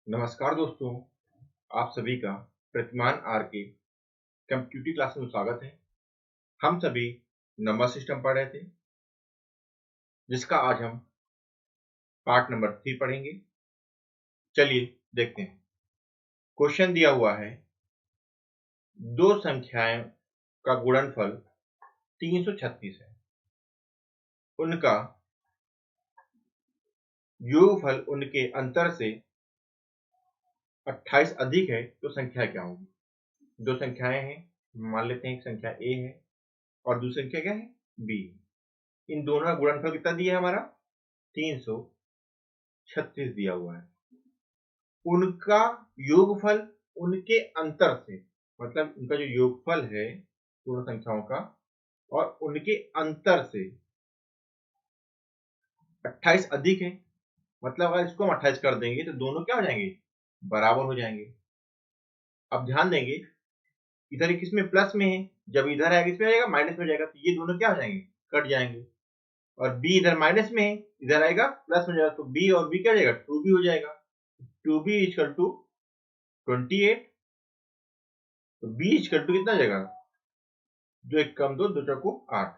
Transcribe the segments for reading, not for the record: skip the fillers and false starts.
नमस्कार दोस्तों, आप सभी का प्रतिमान आर के कंप्यूटर क्लास में स्वागत है। हम सभी नंबर सिस्टम पढ़ रहे थे, जिसका आज हम पार्ट नंबर 3 पढ़ेंगे। चलिए देखते हैं। क्वेश्चन दिया हुआ है, दो संख्याएं का गुणनफल 336 है। उनका योगफल उनके अंतर से 28 अधिक है, तो संख्या क्या होगी? दो संख्याएं हैं, मान लेते हैं एक संख्या ए है और दूसरी संख्या क्या है? बी। इन दोनों का गुणनफल कितना दिया है हमारा? 336 दिया हुआ है। उनका योगफल उनके अंतर से, मतलब उनका जो योगफल है दोनों संख्याओं का और उनके अंतर से 28 अधिक है। मतलब अगर इसको हम 28 कर देंगे तो दोनों क्या हो जाएंगे? बराबर हो जाएंगे। अब ध्यान देंगे, इधर किस में प्लस में है, जब इधर आएगा इसमें आएगा माइनस में जाएगा, तो ये दोनों क्या हो जाएंगे? कट जाएंगे। और बी इधर माइनस में है, इधर आएगा प्लस में जाएगा, तो बी और बी क्या हो जाएगा? 2b हो जाएगा। 2b equal to 28। तो b इक्वल टू कितना जाएगा? जो एक कम दो चौको 8।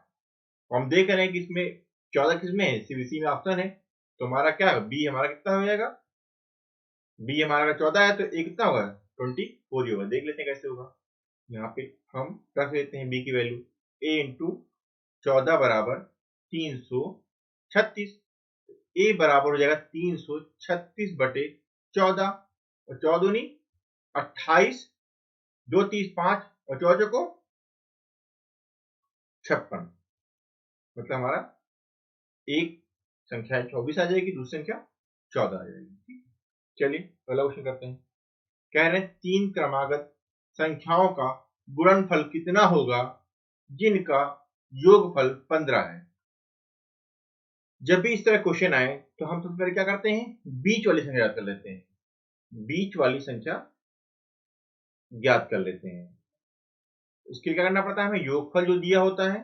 हम देख रहे हैं कि इसमें 14 किसमें है? सीबीसी में ऑप्शन है, तो हमारा क्या है? बी हमारा कितना हो जाएगा? बी हमारा 14 है तो ए कितना होगा? 24 ही होगा। देख लेते हैं कैसे होगा। यहाँ पे हम रख लेते हैं बी की वैल्यू, ए इंटू 14 बराबर 336। ए बराबर हो जाएगा 336 बटे 14, और 14 नहीं 28, 2 30 5 और 14 को 56। मतलब हमारा एक संख्या 24 आ जाएगी, दूसरी संख्या 14 आ जाएगी। चलिए अगला क्वेश्चन करते हैं। कह रहे हैं 3 क्रमागत संख्याओं का गुणनफल कितना होगा जिनका योगफल 15 है? जब भी इस तरह क्वेश्चन आए तो हम सबसे पहले क्या करते हैं? बीच वाली संख्या याद कर लेते हैं। बीच वाली संख्या ज्ञात कर लेते हैं। उसके लिए क्या करना पड़ता है हमें? योगफल जो दिया होता है,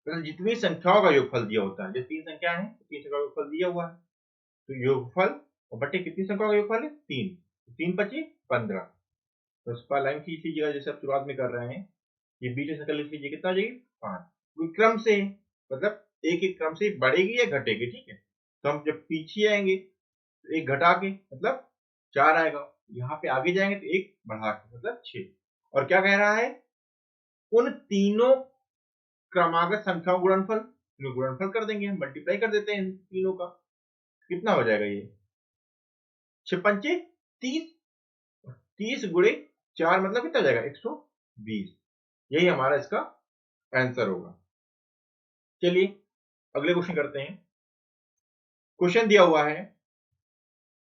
मतलब जितनी संख्याओं का योगफल दिया होता है, जो 3 संख्या है, 3 संख्या का योगफल दिया हुआ है, तो योगफल और बटे कितनी संख्या का योगफल है? 3। 3 पचे 15। तो उस पर लाइन खींच लीजिएगा जैसे आप शुरुआत में कर रहे हैं। ये बीच में संख्या लिख लीजिए, कितना हो जाएगी? 5। कोई क्रम से, मतलब एक एक क्रम से बढ़ेगी या घटेगी, ठीक है। तो हम जब पीछे आएंगे तो एक घटा के मतलब 4 आएगा, यहाँ पे आगे जाएंगे तो एक बढ़ा के मतलब 6। और क्या कह रहा है? उन तीनों क्रमागत संख्याओं गुणनफल, गुणनफल कर देंगे, हम मल्टीप्लाई कर देते हैं इन तीनों का। कितना हो जाएगा? ये 6 पंचे 30, 30 गुणे 4 मतलब कितना हो जाएगा? 120। यही हमारा इसका आंसर होगा। चलिए अगले क्वेश्चन करते हैं। क्वेश्चन दिया हुआ है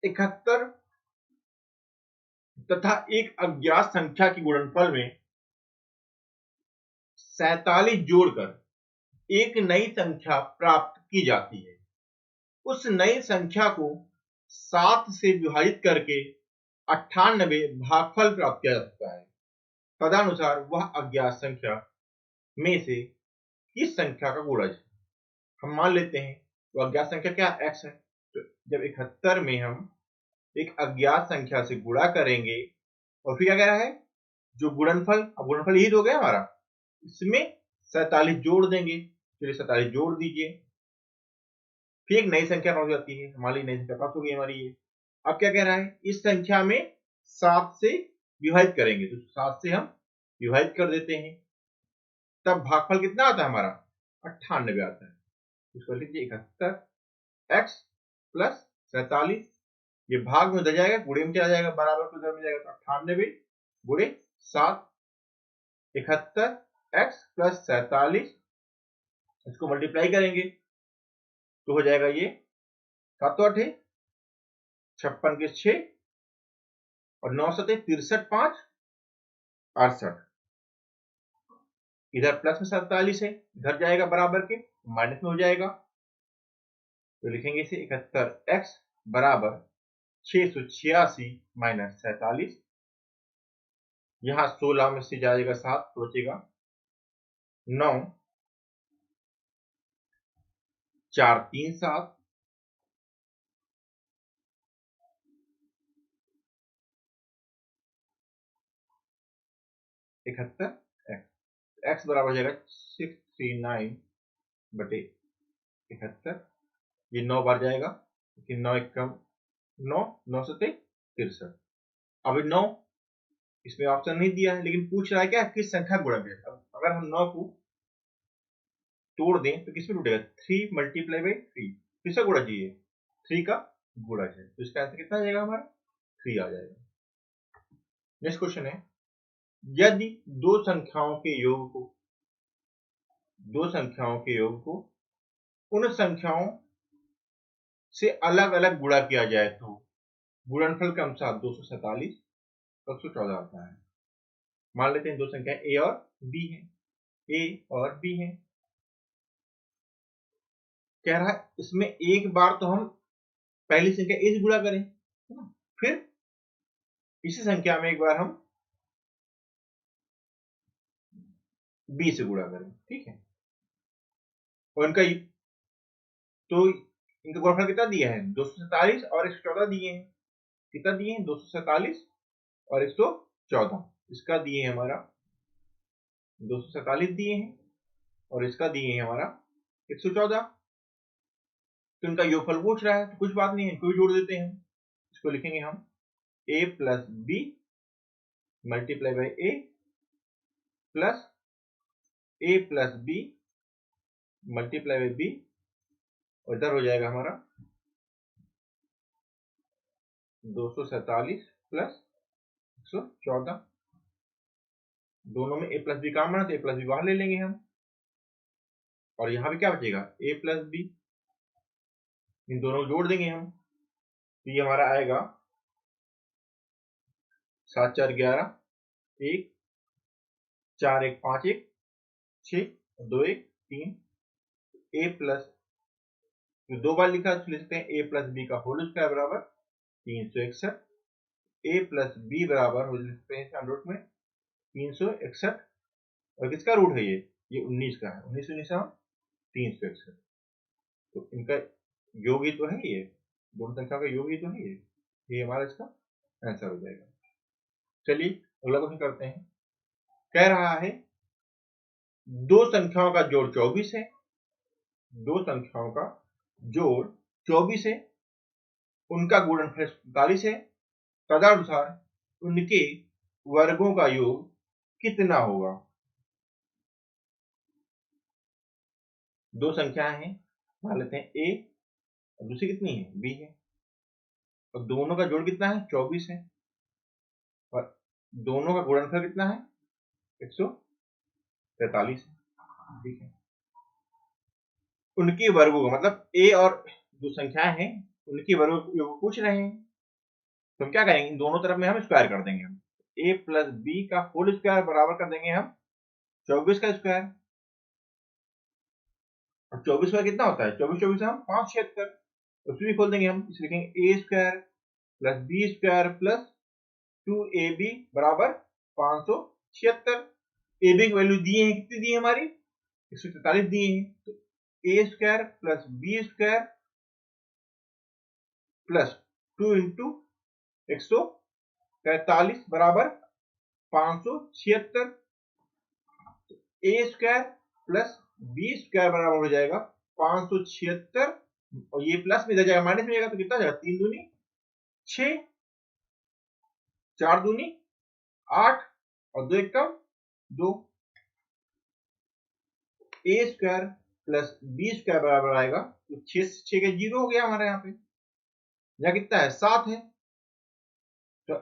71 तथा एक अज्ञात संख्या की गुणनफल में 47 जोड़कर एक नई संख्या प्राप्त की जाती है। उस नई संख्या को 7 से विभाजित करके 98 भागफल प्राप्त किया जा सकता है। तदनुसार वह अज्ञात संख्या में से किस संख्या का गुणज है? हम मान लेते हैं वो अज्ञात संख्या क्या? x है। तो जब 71 में हम एक अज्ञात संख्या से गुणा करेंगे और फिर क्या कह रहा है? जो गुणनफल, अब गुणनफल यही हो गया हमारा, इसमें 47 जोड़ देंगे। चलिए 47 जोड़ दीजिए, फिर एक नई संख्या प्राप्त हो जाती है। हमारी नई संख्या प्राप्त हो गई हमारी ये। अब क्या कह रहा है? इस संख्या में 7 से विभाजित करेंगे, तो 7 से हम विभाजित कर देते हैं, तब भागफल कितना आता है हमारा? 98 आता है। इसको लिखिए 71 x प्लस 47, ये भाग में उधर जाएगा, गुणे में चला जाएगा, बराबर को उधर में जाएगा, तो 98 गुणे 7, 71 x प्लस 47, इसको मल्टीप्लाई करेंगे तो हो जाएगा ये 7 8 56 के 6 और 9 7 63 5 68। इधर प्लस में 47 है, इधर जाएगा बराबर के, माइनस में हो जाएगा, तो लिखेंगे इसे 71 x बराबर 686 माइनस 47। यहाँ 16 में से जाएगा 7, तो बचेगा 9, 4 3 7, 71 एक्स बराबर हो जाएगा 639/71। ये 9 बार जाएगा, क्योंकि 9 एकम 9, 9 सत्ते 63। अभी 9 इसमें ऑप्शन नहीं दिया है, लेकिन पूछ रहा है क्या, किस संख्या गुणक है। अब अगर हम 9 को तोड़ दें तो किसमें टूटेगा, 3 मल्टीप्लाई बाई 3। किसका गुणक है ये, 3 का गुणक है, तो इसका आंसर कितना आ जाएगा हमारा, 3 आ जाएगा। नेक्स्ट क्वेश्चन है, यदि दो संख्याओं के योग को उन संख्याओं से अलग अलग गुणा किया जाए तो गुणनफल के अनुसार 247 और 114 आता है। मान लेते हैं दो संख्या ए और बी है, कह रहा है इसमें एक बार तो हम पहली संख्या ए से गुणा करें, फिर इसी संख्या में एक बार हम बी से गुणा करें, ठीक है। और इनका गुणनफल कितना दिया है, 247 और 114 दिए हैं। कितना दिए हैं, 247 और 114। इसका दिए है हमारा 247 दिए हैं और इसका दिए है हमारा 114। तो इनका योगफल पूछ रहा है, तो कुछ बात नहीं है, इनको जोड़ देते हैं। इसको लिखेंगे हम a plus B multiply by A plus a plus B multiply by B, और इधर हो जाएगा हमारा 247 प्लस 114। दोनों में a प्लस बी काम बना तो a प्लस बी बाहर ले लेंगे हम, और यहां पे क्या बचेगा, a प्लस बी। इन दोनों को जोड़ देंगे हम, तो ये हमारा आएगा 7 4 11, 1 4 1 5 1 6 2 1 3। a प्लस, तो दो बार लिखा तो लिख सकते हैं a प्लस बी का होल स्क्वायर बराबर 361। a प्लस बी बराबर हो सकते हैं अंडर में 361, और किसका रूट है ये 19 का है, 19 19 361। तो इनका योग ही तो है ये, दोनों संख्या का योग ही तो है ये हमारा इसका आंसर हो जाएगा। चलिए अगला क्वेश्चन करते हैं। कह रहा है दो संख्याओं का जोड़ 24 है, दो संख्याओं का जोड़ 24 है, उनका गुणनफल 47 है, तदनुसार उनके वर्गों का योग कितना होगा। दो संख्याएं हैं, मान लेते हैं a और दूसरी कितनी है, b है, और दोनों का जोड़ कितना है, 24 है, और दोनों का गुणनफल कितना है, 143 है, ठीक है। उनके वर्गों का मतलब a और जो संख्याएं हैं उनके वर्गों को योग पूछ रहे हैं, तो हम क्या करेंगे, दोनों तरफ में हम स्क्वायर कर देंगे। हम a प्लस बी का होल स्क्वायर बराबर कर देंगे हम 24 का स्क्वायर, और 24 स्क्वायर कितना होता है, 24 24 हम 576, उसमें भी खोल देंगे हम, इसे लिखेंगे a square plus B square plus 2ab बराबर 576। ए बी की वैल्यू दिए हैं, कितनी दी है हमारी, 143 दिए हैं, तो a square plus B square plus 2 into 143 बराबर 576। A square plus B square बराबर हो जाएगा 576, और ये प्लस में इधर जाएगा माइनस में जाएगा, तो कितना जाएगा, 3 दूनी 6, 4 दूनी 8 और 2 एकम 2। ए स्क्वायर प्लस बी स्क्वायर बराबर आएगा, तो 6 का 0 हो गया हमारे यहाँ पे, यहाँ कितना है 7 है, तो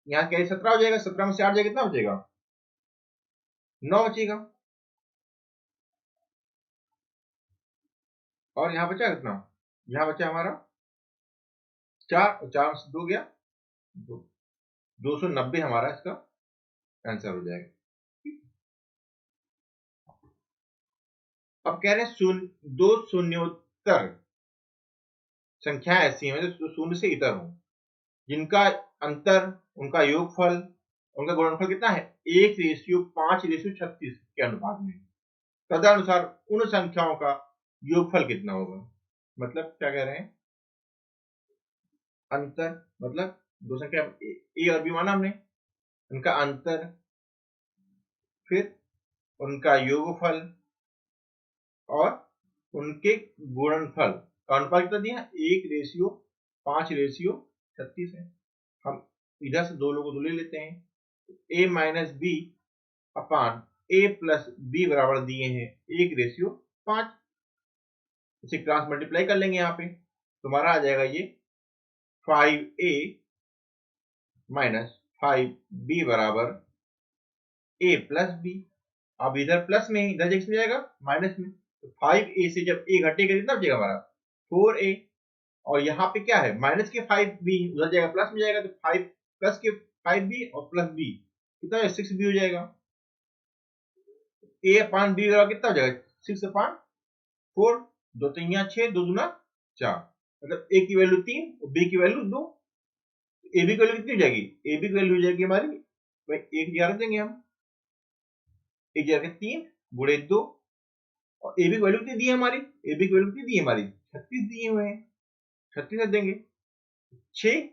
यहाँ क्या 17 हो जाएगा, 17 में से 8 जाएगा कितना बचेगा, 9 बचेगा, और यहाँ बचा कितना, यहाँ बचा हमारा 4, और 4 में से 2 गया 290 हमारा इसका आंसर हो जाएगा। अब कह रहे हैं दो शून्योत्तर संख्या ऐसी है जो शून्य से इतर हो, जिनका अंतर, उनका योगफल, उनका गुणनफल कितना है, 1:5:36 के अनुपात में, तदनुसार उन संख्याओं का योगफल कितना होगा। मतलब क्या कह रहे हैं, अंतर मतलब दो संख्या ए और बी माना हमने, उनका अंतर फिर उनका योगफल और उनके गुणनफल का अनुपात कितना दिया? 1:5:36 है। हम इधर से दो लोगों को ले लेते हैं। a minus B upon a plus B बराबर दिए हैं 1:5। इसे क्रॉस मल्टीप्लाई कर लेंगे यहाँ पे, तुम्हारा आ जाएगा ये 5a माइनस 5b बराबर a प्लस बी। अब इधर प्लस में, इधर किसमें जाएगा? माइनस में। तो 5a से जब a घटेगा कितना बचेगा हमारा? 4a। और यहाँ पे क्या है? माइनस के 5b, उधर जाएगा प्लस में जाएगा, तो 5 प्लस के 5b और प्लस b कितना है? 6b हो जाएगा। a अपान b बराबर कितना हो जाएगा? 6 अपान 4, 2 3 6, 2 दूना 4, मतलब a की वैल्यू 3 और b की वैल्यू 2। ए बी की वैल्यू कितनी हो जाएगी? ए बी की वैल्यू हो जाएगी हमारी, भाई एक जगह रख देंगे हम, एक जगह 3 गुणे 2, और ए बी की वैल्यू कितनी दी है हमारी? ए बी की वैल्यू कितनी दी है हमारी? 36 दिए हुए हैं, 36 रख देंगे। 6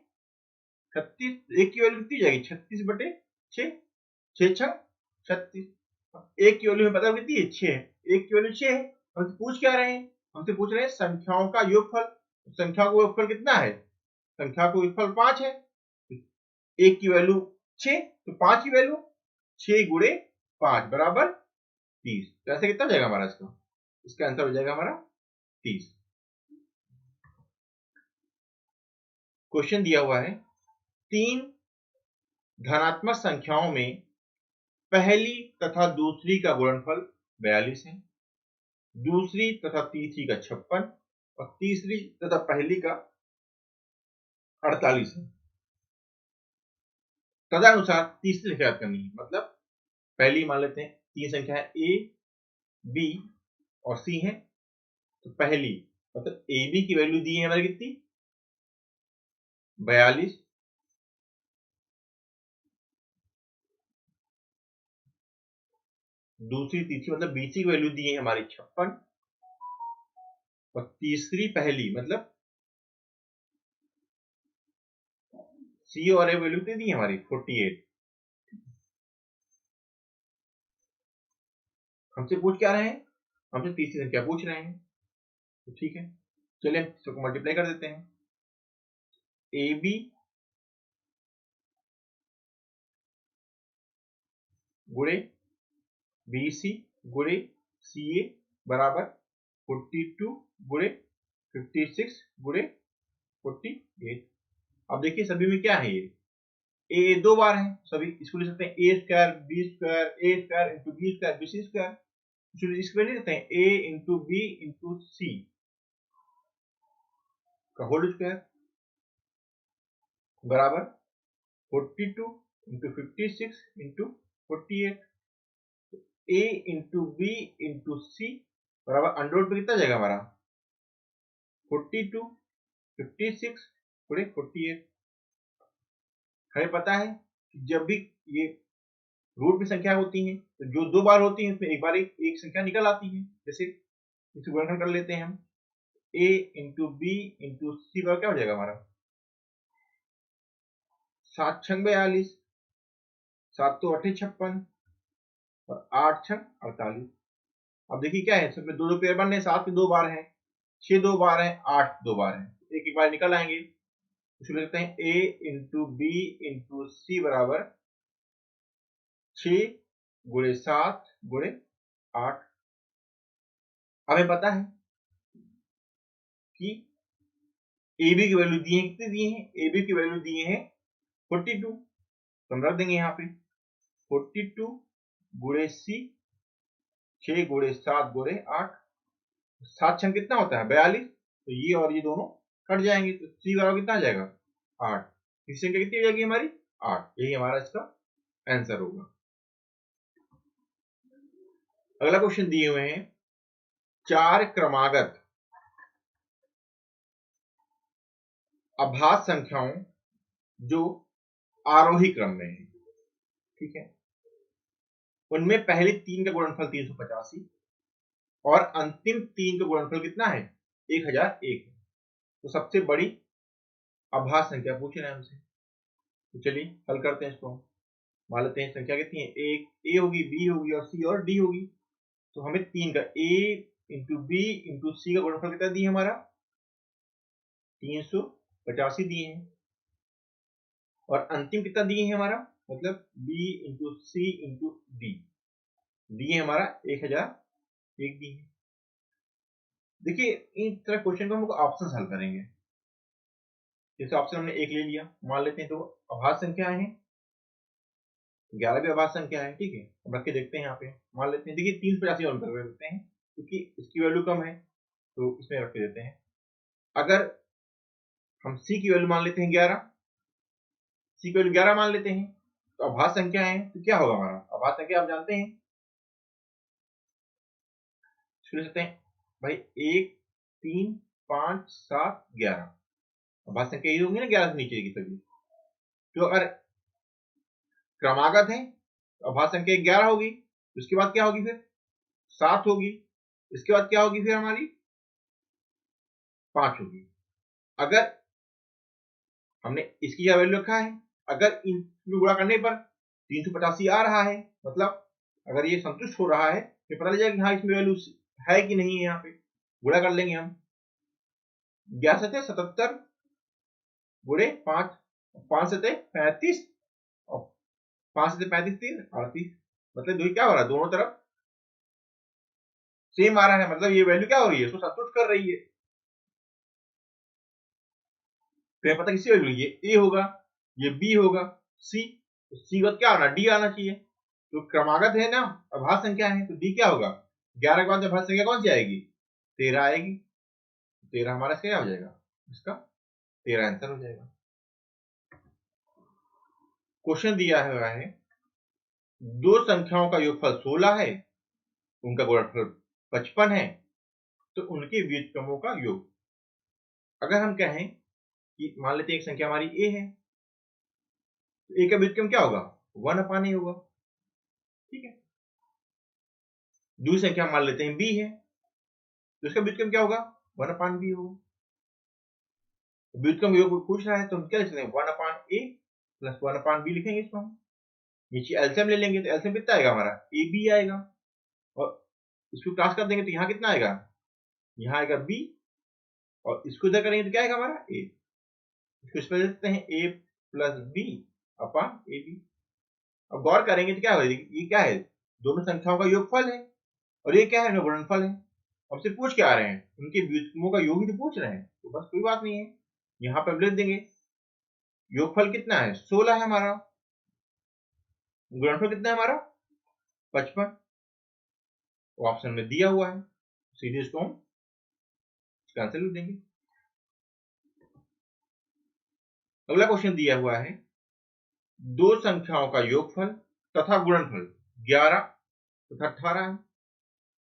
36, एक की वैल्यू कितनी जाएगी? 36/6, 6 6 36। एक की वैल्यू हमें पता कितनी है? 6 है। एक की वैल्यू 6 है। हमसे पूछ क्या रहे हैं? हमसे पूछ रहे हैं संख्याओं का योगफल। संख्या का योगफल कितना है? संख्या का योगफल 5 है। एक की वैल्यू 6, तो 5 की वैल्यू 6 गुणे 5 बराबर 30। तो ऐसे कितना हो जाएगा हमारा? इसका आंसर हो जाएगा हमारा 30। क्वेश्चन दिया हुआ है, 3 धनात्मक संख्याओं में पहली तथा दूसरी का गुणनफल 42 है, दूसरी तथा तीसरी का 56 और तीसरी तथा पहली का 48 है। तदनुसार तीसरी संख्या याद करनी है। मतलब पहली मान लेते हैं 3 संख्या है ए, बी और सी है, तो पहली मतलब ए बी की वैल्यू दी है हमारी कितनी? 42। दूसरी तीसरी मतलब बीसी की वैल्यू दी है हमारी 56 और तीसरी पहली मतलब सी और ए वैल्यू कितनी दी है हमारी? 48। हमसे पूछ क्या रहे हैं? हमसे तीसरी संख्या पूछ रहे हैं, तो ठीक है, चलिए हम इसको मल्टीप्लाई कर देते हैं। ए बी गुणे बी सी गुणे सी ए बराबर 42 गुणे 56 गुणे 48। अब देखिए सभी में क्या है? ये ए 2 बार है, सभी इसको ले सकते हैं A square B square, A square into B square B C square. इसको ले सकते हैं A into B into C का होल स्क्वायर बराबर 42 into 56 into 48। A into B into C बराबर अंडर रूट पे कितना जाएगा हमारा? 42 56 गुणे 48। हमें पता है कि जब भी ये रूट में संख्या होती है तो जो 2 बार होती है उसमें एक बार एक संख्या निकल आती है। जैसे इसे गुणनखंड कर लेते हैं हम, a into B into C बराबर क्या हो जाएगा हमारा? 7 छंग 42, 7 तो 8 56 और 8 छंग 48। अब देखिए क्या है, इसमें दो दो पेयर बन रहे हैं, 7 के 2 बार हैं, 6 2 बार हैं, 8 2 बार हैं, एक एक बार निकल आएंगे। इसको लिखते हैं a into B into C बराबर 6 गुणे 7 गुणे 8। हमें पता है कि ए बी की वैल्यू दी है, कितनी दी है? ए बी की वैल्यू दी है 42, तो हम रख देंगे यहाँ पे 42 गुणे सी 6 गुणे 7 गुणे 8। 7 छंग कितना होता है? 42। तो ये और ये दोनों कट जाएंगे, तो सी बराबर कितना आ जाएगा? 8। इस संख्या कितनी हो जाएगी हमारी? 8। यही हमारा इसका आंसर होगा। अगला क्वेश्चन दिए हुए हैं, 4 क्रमागत अभाज्य संख्याओं जो आरोही क्रम में है, ठीक है, उनमें पहले 3 का गुणनफल 385 और अंतिम 3 का गुणनफल कितना है? 1001 है। तो सबसे बड़ी अभाज्य संख्या पूछ रहे हैं हमसे, तो चलिए हल करते हैं इसको। मान लेते हैं संख्या कितनी है, एक ए होगी, बी होगी और सी और डी होगी। तो हमें 3 का ए इंटू बी इंटू सी का गुणनफल कितना दिए हमारा, 385 दिए हैं। और अंतिम कितना दिए हैं हमारा, मतलब बी इंटू सी इंटू डी दिए हमारा 1001 दिए हैं। देखिए इन तरह क्वेश्चन को हम ऑप्शन हल करेंगे। जैसे ऑप्शन हमने एक ले लिया, मान लेते हैं तो अभाज्य संख्या है, 11 भी अभाज्य संख्या है, ठीक है। अब रख के देखते हैं यहाँ पे, मान लेते हैं, देखिए 385 और कर देते हैं क्योंकि इसकी वैल्यू कम है तो इसमें रख के देते हैं। अगर हम सी की वैल्यू मान लेते हैं 11, सी की वैल्यू 11 मान लेते हैं तो अभाज्य संख्या है, तो क्या होगा हमारा अभाज्य संख्या, आप जानते हैं, शुरू करते हैं भाई 1 3 5 7 11 अभाज्य संख्या ये होंगी ना 11 से नीचे की सभी। तो अगर क्रमागत है तो अभाज्य संख्या 11 होगी, उसके बाद क्या होगी, फिर 7 होगी, इसके बाद क्या होगी, फिर हमारी 5 होगी। अगर हमने इसकी क्या वैल्यू रखा है, अगर इन गुणा करने पर 385 आ रहा है, मतलब अगर ये संतुष्ट हो रहा है, फिर पता लग जाएगा कि हाँ इसमें वैल्यू है कि नहीं है। यहाँ पे गुणा कर लेंगे हम, 11 से 77 गुणे 5, 5 से 35 और 5 से 35 3 38, मतलब दो क्या हो रहा है, दोनों तरफ सेम आ रहा है, मतलब ये वैल्यू क्या हो रही है, इसको संतुष्ट कर रही है। फिर पता किसी वैल्यू, ये ए होगा, ये बी होगा, सी, तो सी का क्या आना, डी आना चाहिए। तो क्रमागत है ना, अभाज्य संख्या है, तो डी क्या होगा, 11 के बाद अभाज्य संख्या कौन सी आएगी, 13 आएगी। 13 हमारा इसका क्या हो जाएगा, इसका 13 आंसर हो जाएगा। क्वेश्चन दिया हुआ है दो संख्याओं का योगफल 16 है, उनका गुणनफल 55 है, तो उनके व्युत्क्रमों का योग। अगर हम कहें कि मान लेते हैं एक संख्या हमारी ए है, तो ए का व्युत्क्रम क्या होगा, 1/a होगा, ठीक है। दूसरी संख्या मान लेते हैं बी है, तो इसका व्युत्क्रम क्या होगा, 1/b होगा। व्युत्क्रम योग पूछ रहा है तो हम क्या लिख सकते हैं, 1/a प्लस 1/b लिखेंगे इसको हम। नीचे एलसीएम ले लेंगे तो एलसीएम कितना आएगा हमारा, ए बी आएगा, और इसको क्रॉस कर देंगे तो यहाँ कितना आएगा, यहाँ आएगा बी, और इसको इधर करेंगे तो क्या आएगा हमारा ए। इसको इस पर देते हैं A plus B upon A B. अब गौर करेंगे तो क्या होगा, ये क्या है, दोनों संख्याओं का योगफल है, और ये क्या है, गुणनफल है। हमसे पूछ क्या आ रहे हैं, उनके व्युत्क्रमों का योग ही तो पूछ रहे हैं, तो बस कोई बात नहीं है, यहाँ पर लिख देंगे योगफल कितना है, 16 है हमारा, गुणनफल कितना है हमारा 55, ऑप्शन में दिया हुआ है, सीधे इसको हम आंसर लिख देंगे। अगला क्वेश्चन दिया हुआ है दो संख्याओं का योगफल तथा गुणनफल 11 तथा 18 है,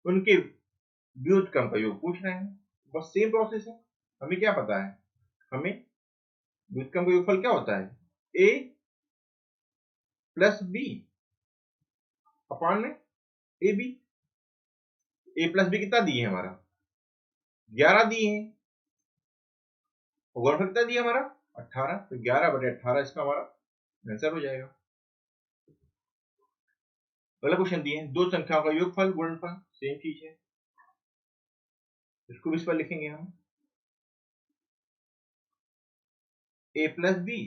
उनके व्युत्क्रम का योग पूछ रहे हैं। बस सेम प्रोसेस है, हमें क्या पता है, हमें व्युत्क्रम का योगफल क्या होता है, ए प्लस बी अपॉन में A B. A plus B कितना दिए है हमारा, 11 दिए हैं, और गुणनफल कितना दिया हमारा 18, तो 11/18 इसका हमारा आंसर हो जाएगा। अगला क्वेश्चन दिए हैं दो संख्याओं का योगफल गुणनफल, सेम चीज है, इसको भी इस पर लिखेंगे हम, ए प्लस बी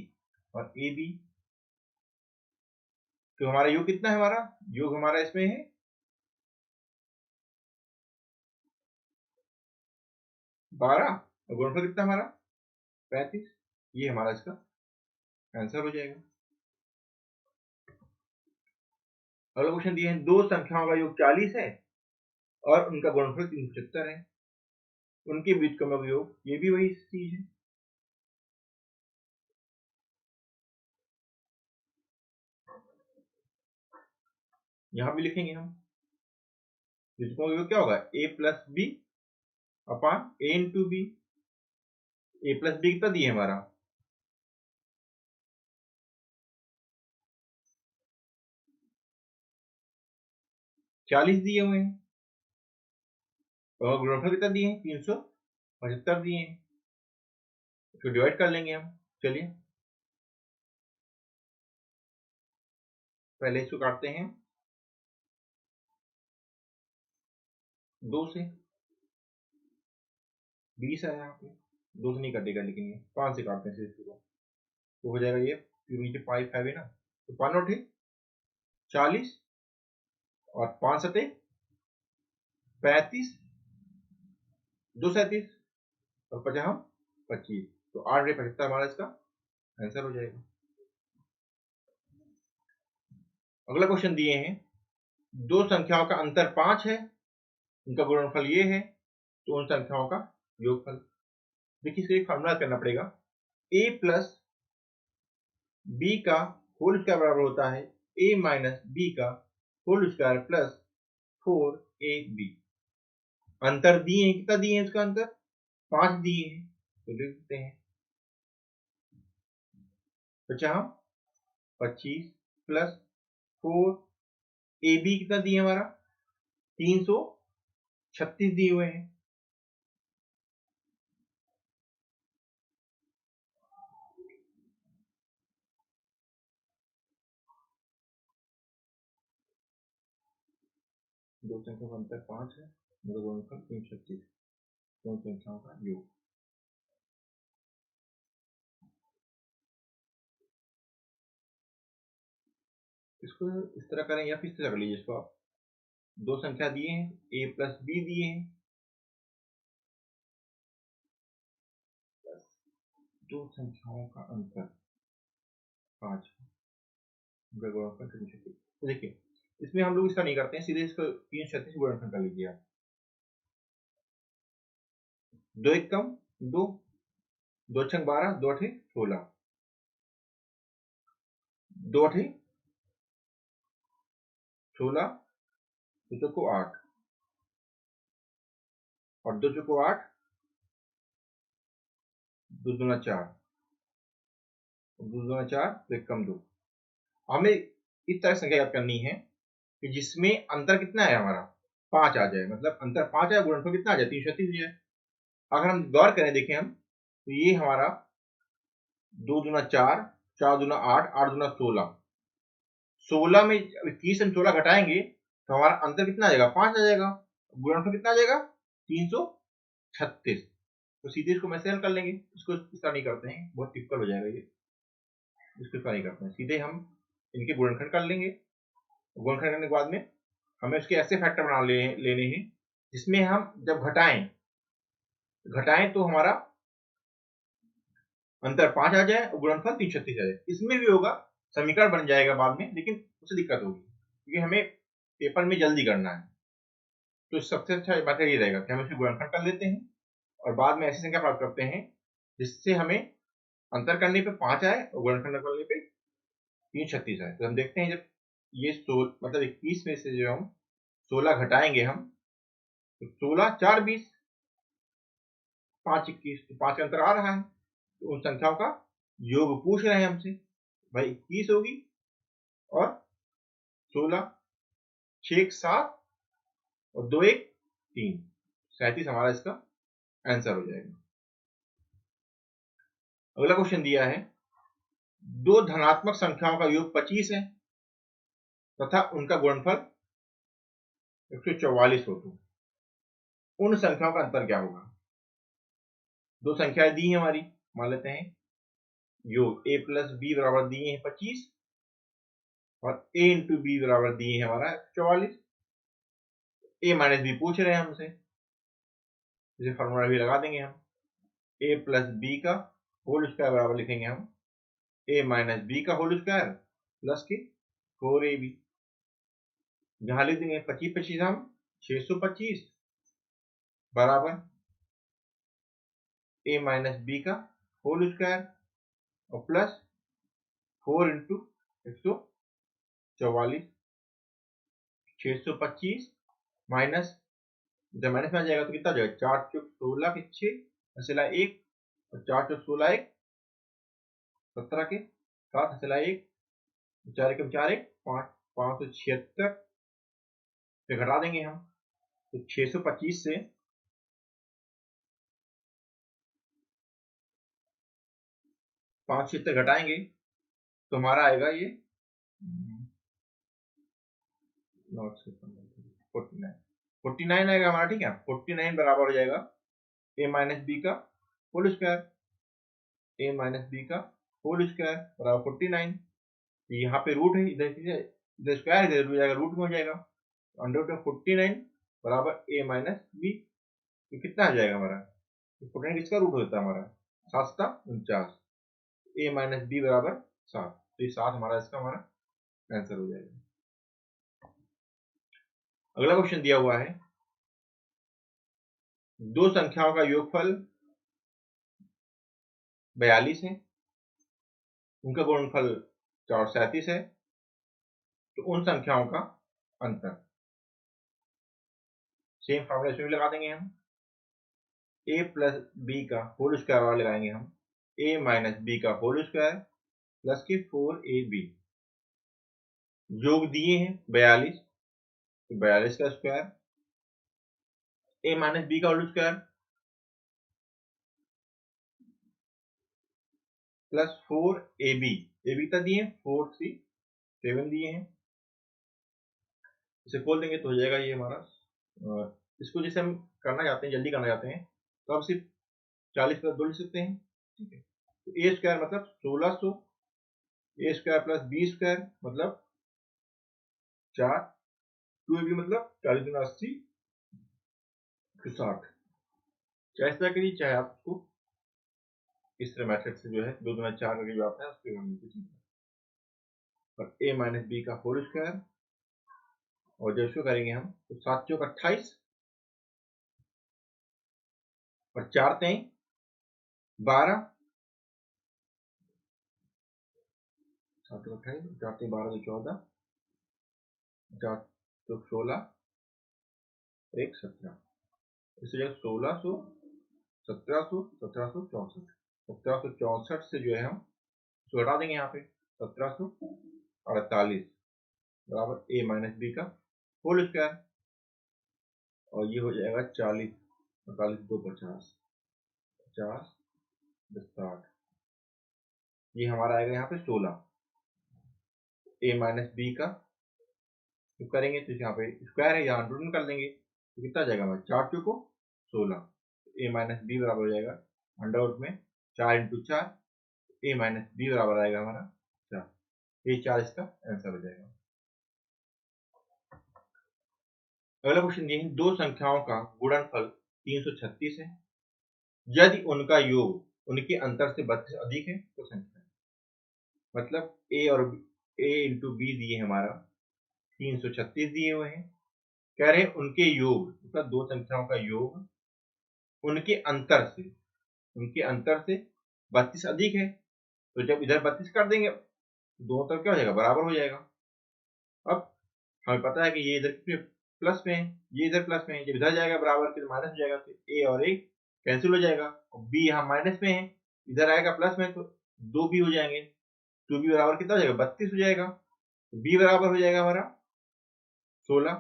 और ए बी। तो हमारा योग कितना है, हमारा योग हमारा इसमें है 12, और गुणनफल कितना हमारा 35, ये हमारा इसका आंसर हो जाएगा। अगला क्वेश्चन दिए हैं दो संख्याओं का योग 40 है और उनका गुणनफल 375 है, उनके व्युत्क्रम का योग, ये भी वही चीज है। यहां भी लिखेंगे हम, व्युत्क्रम का योग क्या होगा, ए plus B upon A into B. A plus B कितना दिए हमारा, 40 दिए हुए हैं, और गुणनफल कितना दिए हैं, 375 दिए हैं। इसको डिवाइड कर लेंगे हम, चलिए पहले इसको काटते हैं 2 से, 20 है यहाँ पे, 2 से नहीं कटेगा लेकिन ये 5 से काटते हैं सिर्फ इसको, तो हो जाएगा ये, क्योंकि नीचे 5 है ना, तो 5 नोट 40 और 5 सटे 35, 2 37 और 50 25, तो 8 बटे 75 हमारा इसका आंसर हो जाएगा। अगला क्वेश्चन दिए हैं, दो संख्याओं का अंतर 5 है, उनका गुणनफल ये है, तो उन संख्याओं का योगफल। देखिए इसका एक फार्मूला करना पड़ेगा, a प्लस बी का होल स्क्वायर बराबर होता है a माइनस बी का होल स्क्वायर प्लस 4ab। अंतर दिए हैं, कितना दिए हैं इसका अंतर, 5 दिए हैं, तो लिख देते हैं 50 25 प्लस 4ab कितना दिए हमारा 336 दिए हुए हैं। दो संख्याओं का अंतर 5 है, मतलब गुणनफल 336, दोनों संख्याओं का योग। इसको इस तरह करें या फिर इस तरह कर लीजिए इसको आप, दो संख्या दिए हैं a प्लस बी दिए हैं, दो संख्याओं का अंतर 5, तो देखिए इसमें हम लोग इसका नहीं करते हैं, सीधे इसको 336 गुणनफल कर लीजिए आप, 2 एक कम 2, 2 छंग 12, 2 अठे 16, 2 अठे 16, 2 चौको 8 और 2 चौको 8, 2 दूना 4, 2 दूना 4, तो एक कम 2। हमें इस तरह संख्या याद करनी है कि जिसमें अंतर कितना है हमारा 5 आ जाए, मतलब अंतर 5 है, गुणनफल कितना आ जाए 336 हो जाए। अगर हम गौर करें देखें हम, तो ये हमारा 2 दूना 4, 4 दूना 8, 8 दूना 16, 16 में 21 हम 16 घटाएंगे तो हमारा अंतर कितना आ जाएगा 5 आ जाएगा, गुणनफल कितना आ जाएगा 336। तो सीधे इसको मैसे हल कर लेंगे, इसको इस तरह नहीं करते हैं, बहुत टिपिकल हो जाएगा ये, इसको इस तरह नहीं करते हैं, सीधे हम इनके गुणनखंड कर लेंगे। गुणनखंड करने के बाद में हमें उसके ऐसे फैक्टर बना लेने हैं जिसमें हम जब घटाएं तो हमारा अंतर 5 आ जाए और गुणनफल 336 आ जाए। इसमें भी होगा, समीकरण बन जाएगा बाद में, लेकिन उससे दिक्कत होगी क्योंकि हमें पेपर में जल्दी करना है। तो सबसे अच्छा मेथड ये रहेगा कि हम इसमें गुणनखंड कर लेते हैं और बाद में ऐसी संख्या प्राप्त करते हैं जिससे हमें अंतर करने पे 5 आए और गुणनखंड करने पे 336 आए। तो हम देखते हैं जब ये मतलब 21 में से जो हम 16 घटाएंगे हम, तो 16 4 20, 5 21, तो 5 का अंतर आ रहा है, तो उन संख्याओं का योग पूछ रहे हैं हमसे, भाई 21 होगी और 16, 6 1 7 और 2 1 3, 37 हमारा इसका आंसर हो जाएगा। अगला क्वेश्चन दिया है, दो धनात्मक संख्याओं का योग 25 है तथा उनका गुणनफल 144 हो, तो उन संख्याओं का अंतर क्या होगा। दो संख्याएं दी हैं हमारी, मान लेते हैं योग a प्लस बी बराबर दिए हैं 25 और a इंटू बी बराबर दिए हैं हमारा 144, a माइनस बी पूछ रहे हैं हमसे, इसे फॉर्मूला भी लगा देंगे हम, a प्लस बी का होल स्क्वायर बराबर लिखेंगे हम a माइनस बी का होल स्क्वायर प्लस के 4ab, जहां लिख देंगे 25 25 हम 625 बराबर a माइनस बी का होल स्क्वायर और प्लस 4 इंटू 144, 625 माइनस, जब माइनस में आ जाएगा तो कितना हो जाएगा 4 चौक 16 के 6 हसेला 1 और 4 चौक 16 1 17 के 7 हसेला 1, 4 1 4 1 5 576 से घटा देंगे हम, तो 625 से 576 घटाएंगे तो हमारा आएगा ये 49 आएगा हमारा, ठीक है। 49 बराबर हो जाएगा ए माइनस बी का whole square, A minus B का होल स्क्वायर बराबर 49। यहाँ पे रूट है, इधर इधर स्क्वायर इधर हो जाएगा, रूट में हो जाएगा, अंडर रूट 49 बराबर ए माइनस बी। ये कितना आ जाएगा हमारा, 49 किसका रूट होता है हमारा, 7 × 49, ए माइनस बी बराबर 7, तो ये 7 हमारा इसका हमारा आंसर हो जाएगा। अगला क्वेश्चन दिया हुआ है, दो संख्याओं का योगफल 42 है, उनका गुणनफल 437 है, तो उन संख्याओं का अंतर। सेम फॉर्मूला इसमें भी लगा देंगे हम, ए प्लस बी का होल स्क्वायर वाला लगाएंगे हम, ए माइनस बी का होल स्क्वायर प्लस के 4ab। योग दिए हैं 42, तो 42 का स्क्वायर, ए माइनस बी का whole square plus 4ab, A B का दिए 4 3 7 दिए हैं, इसे खोल देंगे तो हो जाएगा ये हमारा। इसको जैसे हम करना चाहते हैं, जल्दी करना चाहते हैं, तो हम सिर्फ 40 प्लस 2 लिख सकते हैं, ठीक है। तो ए स्क्वायर मतलब 1600, ए स्क्वायर प्लस बी स्क्वायर मतलब 4, 2ab मतलब 40 × 80 60। चाहे इस तरह करिए, चाहे आपको इस तरह मेथड से जो है 2 × 4 करके जो आता है उसको हम लिखते हैं, और ए माइनस बी का होल स्क्वायर, और जब इसको करेंगे हम तो 7 × 28 और 4 × 3 12, 7 × 28 4 × 3 12 तो 14, 4 × 16 1 17, इससे 1600 1700 1764, 1764 से जो है हम इसको हटा देंगे, यहाँ पे 1748 बराबर ए माइनस बी का होल स्क्वायर, और ये हो जाएगा 40 48 2 50 50 60, ये हमारा आएगा यहाँ पे 16, ए माइनस बी का तो करेंगे तो यहाँ पे स्क्वायर है, यहाँ अंडर कर देंगे तो कितना जाएगा हमारा 4 चौको 16, ए माइनस बी बराबर हो जाएगा अंडर रूट में 4 × 4, ए माइनस बी बराबर आएगा हमारा 4, ये 4 इसका आंसर हो जाएगा। अगला क्वेश्चन ये है, दो संख्याओं का गुणनफल 336 है, यदि उनका योग उनके अंतर से 32 अधिक है तो संख्या, मतलब ए और ए इंटू बी दिए हमारा 336 दिए हुए हैं, कह रहे हैं उनके योग, मतलब दो संख्याओं का योग उनके अंतर से 32 अधिक है, तो जब इधर 32 कर देंगे दोनों तरफ क्या हो जाएगा, बराबर हो जाएगा। अब हमें पता है कि ये इधर प्लस में है, ये इधर प्लस में है, जब इधर जाएगा बराबर के माइनस हो जाएगा, तो ए और ए कैंसिल हो जाएगा, और बी यहाँ माइनस में है, इधर आएगा प्लस में, तो 2 बी हो जाएंगे, 2 बी बराबर कितना हो जाएगा 32 हो जाएगा, तो बी बराबर हो जाएगा हमारा 16।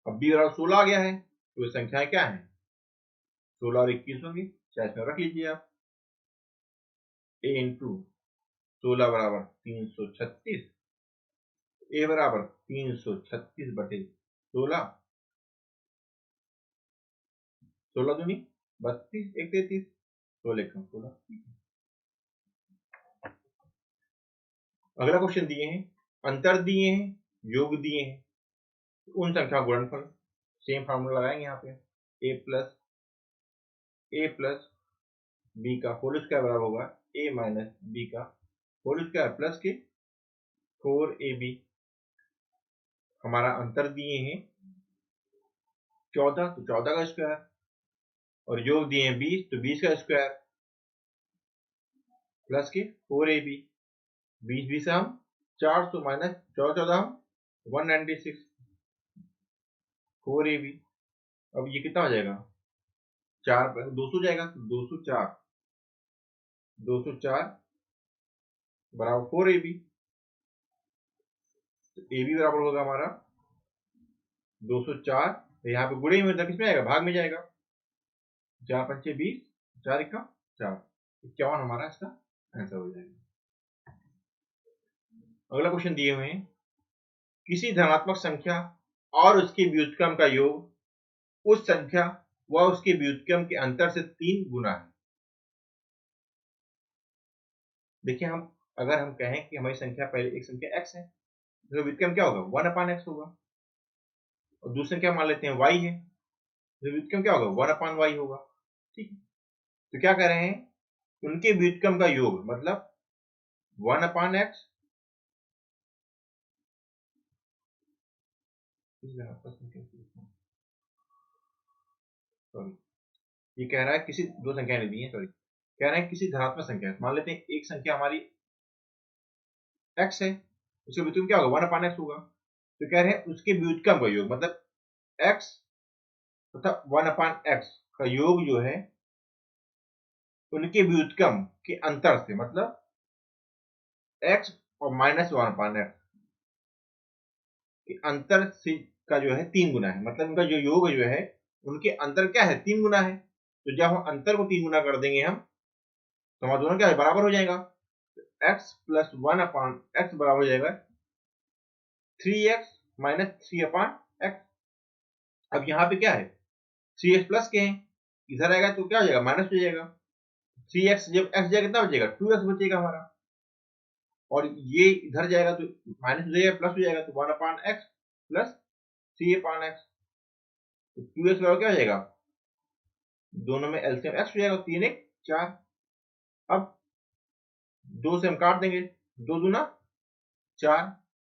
अब बी बराबर 16 आ गया है, तो ये संख्याएं क्या है 16 और 21 होंगी, चाहे इसमें रख लीजिए आप, ए इंटू 16 बराबर 336, ए बराबर 336 बटे 16, 16 दूनी 32 1 33, 16 कम 16। अगला क्वेश्चन दिए हैं, अंतर दिए हैं, योग दिए हैं, उन संख्या गुणनफल, सेम फार्मूला लगाएंगे यहाँ पे, ए प्लस बी का होल स्क्वायर बराबर होगा ए माइनस बी का होल स्क्वायर प्लस के 4ab। हमारा अंतर दिए हैं 14, तो 14 का स्क्वायर, और योग दिए हैं 20, तो 20 का स्क्वायर प्लस के 4ab, 20 से हम 400 माइनस 14 हम 196, 4ab। अब ये कितना हो जाएगा 4 200 जाएगा, तो 204 बराबर 4ab, तो ab बराबर होगा हमारा 204, तो यहाँ पे गुणे में किसमें आएगा, भाग में जाएगा, 4 × 5 = 20, 4 × 4 51 हमारा इसका आंसर हो जाएगा। अगला क्वेश्चन दिए हुए हैं, किसी धनात्मक संख्या और उसके व्युत्क्रम का योग उस संख्या व उसके व्युत्क्रम के अंतर से 3 गुना है। देखिए, अगर हम कहें कि हमारी संख्या पहले एक संख्या x है तो व्युत्क्रम क्या होगा 1/x होगा, और दूसरी संख्या मान लेते हैं y है तो व्युत्क्रम क्या होगा 1/y होगा। ठीक है, तो क्या कह रहे हैं, उनके व्युत्क्रम का योग मतलब 1/x सॉरी, ये कह रहा है किसी दो संख्याएं दी हैं, सॉरी, कह रहे हैं किसी धनात्मक संख्या, मान लेते हैं एक संख्या हमारी x है, उसके व्युत्क्रम क्या होगा 1/x होगा, तो कह रहे हैं उसके व्युत्क्रम का योग मतलब x तथा 1/x का योग जो है उनके व्युत्क्रम के अंतर से, मतलब x और -1/x के अंतर से का जो है 3 गुना है, मतलब उनका जो योग जो है उनके अंतर क्या है 3 गुना है। तो जब हम अंतर को 3 गुना कर देंगे हम, तो हमारा दोनों क्या है बराबर हो जाएगा, x प्लस 1/x बराबर हो जाएगा 3x माइनस 3/x। अब यहाँ पे क्या है 3x प्लस के हैं, इधर आएगा तो क्या हो जाएगा माइनस हो जाएगा, 3x जब x जाएगा कितना बचेगा 2x बचेगा हमारा, और ये इधर जाएगा तो माइनस हो जाएगा प्लस हो जाएगा, तो 1/x प्लस 3/x, तो 2x बराबर क्या हो जाएगा, दोनों में एलसीएम x हो जाएगा, 3 1 4। अब 2 से हम काट देंगे, 2 दूना 4,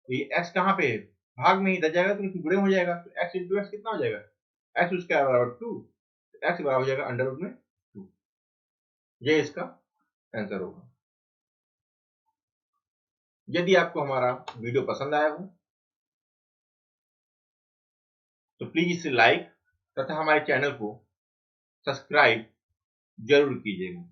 तो ये x कहाँ पे है भाग में, इधर जाएगा तो गुणे हो जाएगा, तो x इंटू एक्स कितना हो जाएगा, x उसका बराबर 2, x बराबर हो जाएगा अंडर रूट में 2। ये इसका आंसर होगा। यदि आपको हमारा वीडियो पसंद आया हो तो प्लीज इसे लाइक तथा हमारे चैनल को सब्सक्राइब जरूर कीजिएगा।